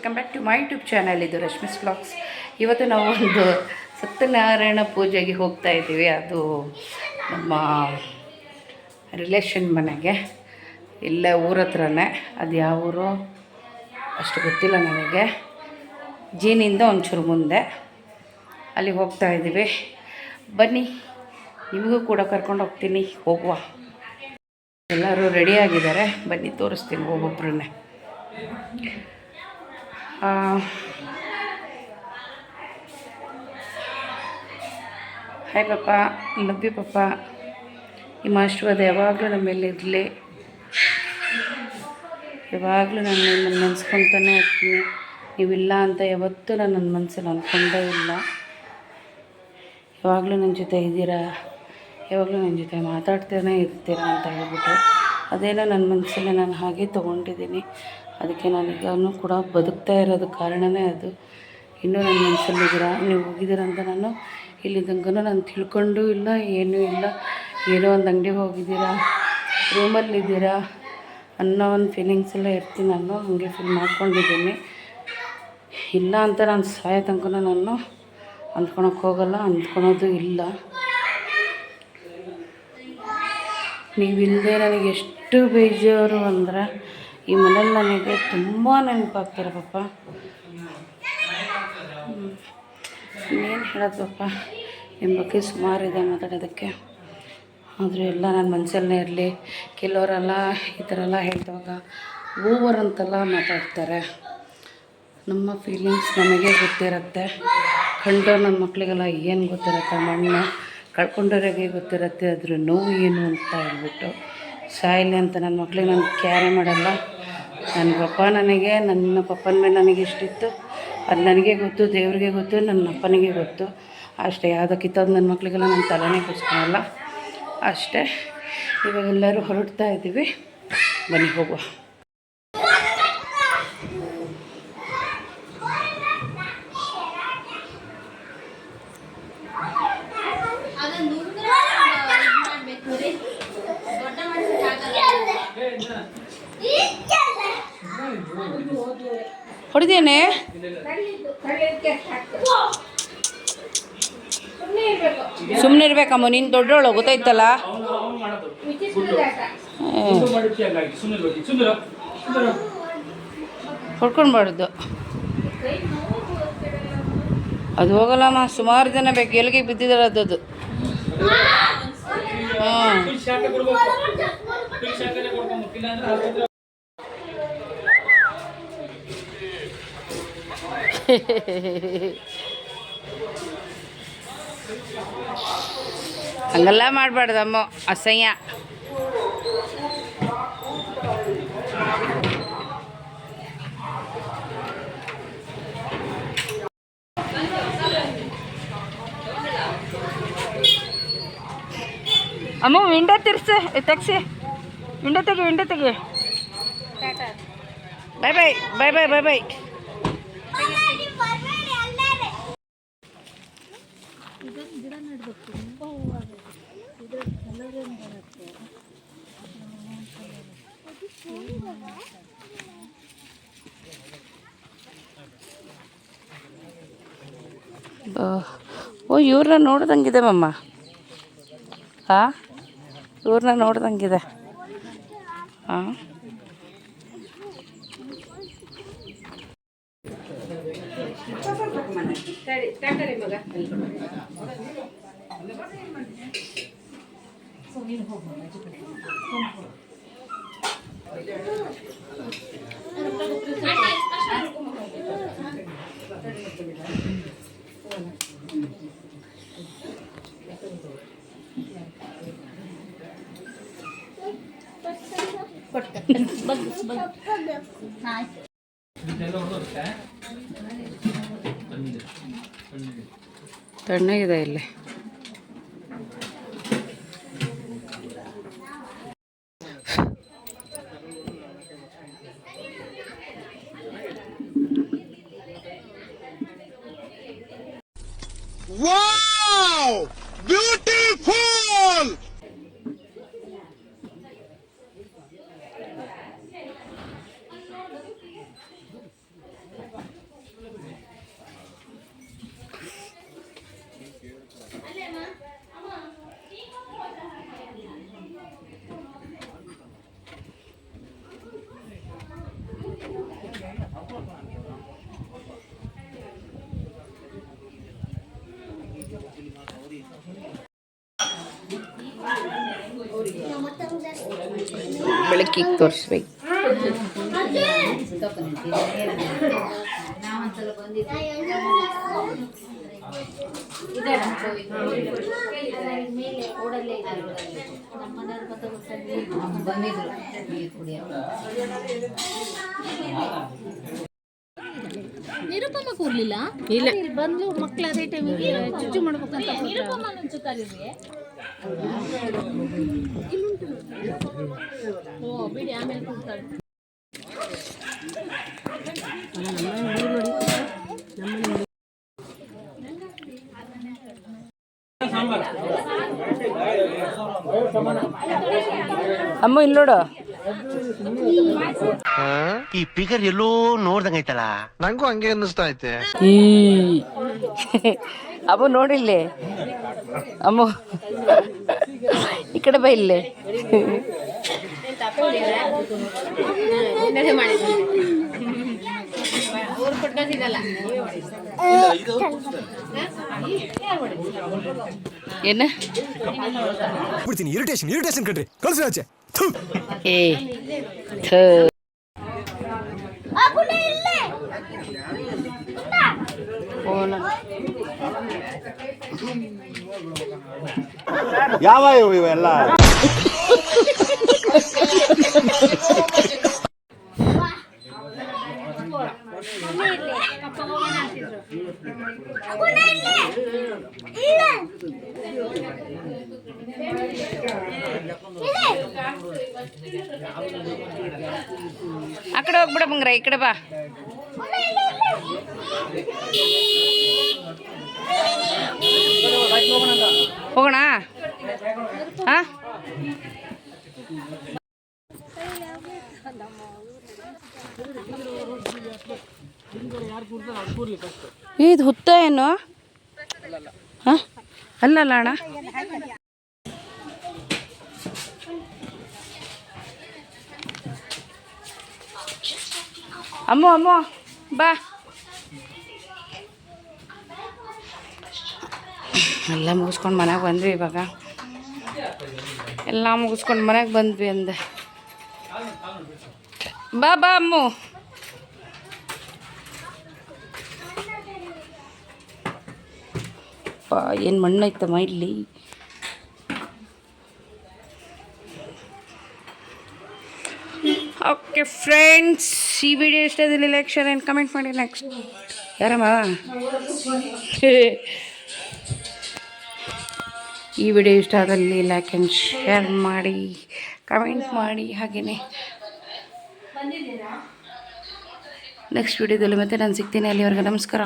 Welcome back to my YouTube channel. ಇದು Rashmi's vlogs. ಇವತ್ತು ನಾವು ಒಂದು ಸತ್ಯನಾರಾಯಣ ಪೂಜೆಗೆ ಹೋಗ್ತಾ ಇದ್ದೀವಿ. ಅದು ನಮ್ಮ ರಿಲೇಷನ್ ಮನೆಗೆ, ಇಲ್ಲೇ ಊರ ಹತ್ರನೇ. ಅದು ಯಾವ ಊರು ಅಷ್ಟು ಗೊತ್ತಿಲ್ಲ ನನಗೆ. ಜೀನಿಂದ ಒಂಚೂರು ಮುಂದೆ ಅಲ್ಲಿ ಹೋಗ್ತಾ ಇದ್ದೀವಿ. ಬನ್ನಿ, ನಿಮಗೂ ಕೂಡ ಕರ್ಕೊಂಡು ಹೋಗ್ತೀನಿ, ಹೋಗುವ. ಎಲ್ಲರೂ ರೆಡಿಯಾಗಿದ್ದಾರೆ, ಬನ್ನಿ ತೋರಿಸ್ತೀನಿ ಒಬ್ಬೊಬ್ಬರನ್ನೇ. ಹಾಯ್ ಪಾಪ, ಲವ್ ಯು ಪಾಪ. ನಿಮ್ಮ ಆಶೀರ್ವಾದ ಯಾವಾಗಲೂ ನಮ್ಮ ಮೇಲೆ ಇರಲಿ. ಯಾವಾಗಲೂ ನಾನು ನಿಮ್ಮನ್ನು ನೆನೆಸ್ಕೊತಾನೆ ಇರ್ತೀನಿ. ನೀವಿಲ್ಲ ಅಂತ ಯಾವತ್ತೂ ನಾನು ನನ್ನ ಮನಸ್ಸಲ್ಲಿ ಅಂದ್ಕೊಂಡೇ ಇಲ್ಲ. ಯಾವಾಗಲೂ ನನ್ನ ಜೊತೆ ಇದ್ದೀರಾ, ಯಾವಾಗಲೂ ನನ್ನ ಜೊತೆ ಮಾತಾಡ್ತಾನೆ ಇರ್ತೀರಾ ಅಂತ ಹೇಳ್ಬಿಟ್ಟು ಅದೇನೋ ನನ್ನ ಮನಸ್ಸಲ್ಲಿ ನಾನು ಹಾಗೆ ತೊಗೊಂಡಿದ್ದೀನಿ. ಅದಕ್ಕೆ ನಾನೀಗನೂ ಕೂಡ ಬದುಕ್ತಾ ಇರೋದು ಕಾರಣವೇ ಅದು. ಇನ್ನೂ ನನ್ನ ಮನಸ್ಸಲ್ಲಿದ್ದೀರಾ, ನೀವು ಹೋಗಿದ್ದೀರ ಅಂತ ನಾನು ಇಲ್ಲಿ ತನಕ ನಾನು ತಿಳ್ಕೊಂಡೂ ಇಲ್ಲ, ಏನೂ ಇಲ್ಲ. ಏನೋ ಒಂದು ಅಂಗಡಿಗೆ ಹೋಗಿದ್ದೀರಾ, ರೂಮಲ್ಲಿದ್ದೀರಾ ಅನ್ನೋ ಒಂದು ಫೀಲಿಂಗ್ಸೆಲ್ಲ ಇರ್ತೀನಿ. ನಾನು ಹಾಗೆ ಫೀಲ್ ಮಾಡ್ಕೊಂಡಿದ್ದೀನಿ. ಇಲ್ಲ ಅಂತ ನಾನು ಸಾಯೋ ತನಕ ನಾನು ಅಂದ್ಕೊಳಕ್ಕೆ ಹೋಗಲ್ಲ, ಅಂದ್ಕೊಳೋದು ಇಲ್ಲ. ನೀವಿಲ್ಲದೆ ನನಗೆ ಎಷ್ಟು ಬೇಜಾರು ಅಂದರೆ, ಈ ಮನೇಲಿ ನನಗೆ ತುಂಬ ನೆನಪಾಗ್ತಾರೆ ಪಾಪ. ಇನ್ನೇನು ಹೇಳೋದು ಪಾಪ, ನಿಮ್ಮ ಬಗ್ಗೆ ಸುಮಾರಿದೆ ಮಾತಾಡೋದಕ್ಕೆ. ಆದರೆ ಎಲ್ಲ ನನ್ನ ಮನಸ್ಸಲ್ಲೇ ಇರಲಿ. ಕೆಲವರೆಲ್ಲ ಈ ಥರ ಎಲ್ಲ ಹೇಳಿದಾಗ ಓವರ್ ಅಂತೆಲ್ಲ ಮಾತಾಡ್ತಾರೆ. ನಮ್ಮ ಫೀಲಿಂಗ್ಸ್ ನಮಗೆ ಗೊತ್ತಿರುತ್ತೆ. ಕಂಡವ್ರು ನನ್ನ ಮಕ್ಕಳಿಗೆಲ್ಲ ಏನು ಗೊತ್ತಿರುತ್ತೆ, ಮಣ್ಣು ಕಳ್ಕೊಂಡವ್ರಿಗೆ ಗೊತ್ತಿರುತ್ತೆ ಅದ್ರ ನೋವು ಏನು ಅಂತ ಹೇಳ್ಬಿಟ್ಟು. ಸಾಯಿಲೆ ಅಂತ ನನ್ನ ಮಕ್ಳಿಗೆ ನಾನು ಕ್ಯಾರೆ ಮಾಡಲ್ಲ. ನನ್ನ ಪಪ್ಪ ನನಗೆ, ನನ್ನ ಪಪ್ಪನ ಮೇಲೆ ನನಗೆ ಇಷ್ಟಿತ್ತು ಅದು ನನಗೆ ಗೊತ್ತು, ದೇವ್ರಿಗೆ ಗೊತ್ತು, ನನ್ನ ಅಪ್ಪನಿಗೆ ಗೊತ್ತು ಅಷ್ಟೇ. ಯಾವುದಕ್ಕಿತ್ತದು ನನ್ನ ಮಕ್ಕಳಿಗೆಲ್ಲ ನನ್ನ ತಲೆನೇ ಕೂರಿಸ್ಕೊಳಲ್ಲ ಅಷ್ಟೇ. ಇವಾಗೆಲ್ಲರೂ ಹೊರಡ್ತಾ ಇದ್ದೀವಿ, ಬನ್ನಿ ಹೋಗುವ. ಹೊಡಿದೇನೆ ಸುಮ್ಮನೆ ಇರ್ಬೇಕಮ್ಮ, ನೀನು ದೊಡ್ಡವಳು ಗೊತ್ತಾಯ್ತಲ್ಲ. ಹೊಡ್ಕೊಳ್ಬಾರ್ದು, ಅದು ಹೋಗಲ್ಲಮ್ಮ. ಸುಮಾರು ಜನ ಬೇಕು, ಎಲ್ಲಿಗೆ ಬಿದ್ದಿದ್ದಾರೆ ಅದು. ಹಾಂ ಹಂಗೆಲ್ಲ ಮಾಡಬಾರ್ದಮ್ಮ, ಅಸಹ್ಯ. ಅಮ್ಮ ವಿಂಡೋ ತಿರ್ಸಿ ತೆಗ್ಸಿ, ವಿಂಡೋ ತೆಗಿ. ಬಾಯ್ ಬಾಯ್. ಓ, ಇವ್ರನ್ನ ನೋಡ್ದಂಗಿದೆ ಮಮ್ಮ. ಹಾಂ, ಇವ್ರನ್ನ ನೋಡ್ದಂಗಿದೆ. ಹಾಂ, ತಣ್ಣಗಿದೆ ಇಲ್ಲಿ. Wow! Beautiful! ಬೆಳಕಿಗೆ ತೋರಿಸ್ಬೇಕು. ನಿರುಪಮ ಕೂರ್ಲಿಲ್ಲ ಇಲ್ಲ ಬಂದು ಮಕ್ಳು ಅದೇ ಟೈಮಿಗೆ ಚುಚ್ಚು ಮಾಡ್ಬೇಕಂತ ನಿರುಪಮ ಚುತ್ತಾರಿದ್ರಿ ಓ ಬಿಡಿ ಆಮೇಲೆ ಕೂರ್ತಾಳೆ. ಅಮ್ಮ ಇಲ್ಲಿ ನೋಡು, ಈ ಪಿಗರ್ ಎಲ್ಲೋ ನೋಡ್ದಂಗೈತಲ್ಲ, ನಂಗೂ ಹಂಗೆ ಅನ್ನಿಸ್ತಾ ಐತೆ. ಅಮ್ಮ ನೋಡಿಲ್ಲೇ, ಅಮ್ಮ ಈ ಕಡೆ ಬಾ ಇಲ್ಲೇ. ಏನ ಇರಿಟೇಷನ್ ಇರಿಟೇಷನ್ ಕಣ್ರಿ, ಕಳ್ಸಿ ಆಚೆ. ಏ ಯಾವ ಇವೆಲ್ಲ ಆ ಕಡೆ ಹೋಗ್ಬಿಡ ಬಂಗ್ರ, ಈ ಕಡೆ ಬಾ. ಹೋಗೋಣ. ಹಾ ಇದು ಹುತ್ತ ಏನು? ಹಾಂ ಅಲ್ಲಲ್ಲ ಅಣ್ಣ, ಅಮ್ಮು ಅಮ್ಮು ಬಾ. ಎಲ್ಲ ಮುಗಿಸ್ಕೊಂಡು ಮನೆಗೆ ಬಂದ್ವಿ. ಇವಾಗ ಎಲ್ಲ ಮುಗಿಸ್ಕೊಂಡು ಮನೆಗೆ ಬಂದ್ವಿ ಅಂದೆ. ಬಾ ಬಾ ಅಮ್ಮು. ಏನು ಮಣ್ಣೈತಮ್ಮ ಇಲ್ಲಿ. ಓಕೆ ಫ್ರೆಂಡ್ಸ್, ಈ ವಿಡಿಯೋ ಇಷ್ಟ ಆದಲ್ಲಿ ಲೈಕ್, ಶೇರ್ ಆ್ಯಂಡ್ ಕಮೆಂಟ್ ಮಾಡಿ. ನೆಕ್ಸ್ಟ್ ಯಾರಮ್ಮ ಈ ವಿಡಿಯೋ ಇಷ್ಟ ಆದಲ್ಲಿ ಲೈಕ್ ಆ್ಯಂಡ್ ಶೇರ್ ಮಾಡಿ, ಕಮೆಂಟ್ ಮಾಡಿ. ಹಾಗೆಯೇ ನೆಕ್ಸ್ಟ್ ವಿಡಿಯೋದಲ್ಲಿ ಮತ್ತೆ ನಾನು ಸಿಗ್ತೀನಿ. ಅಲ್ಲಿವರೆಗೆ ನಮಸ್ಕಾರ.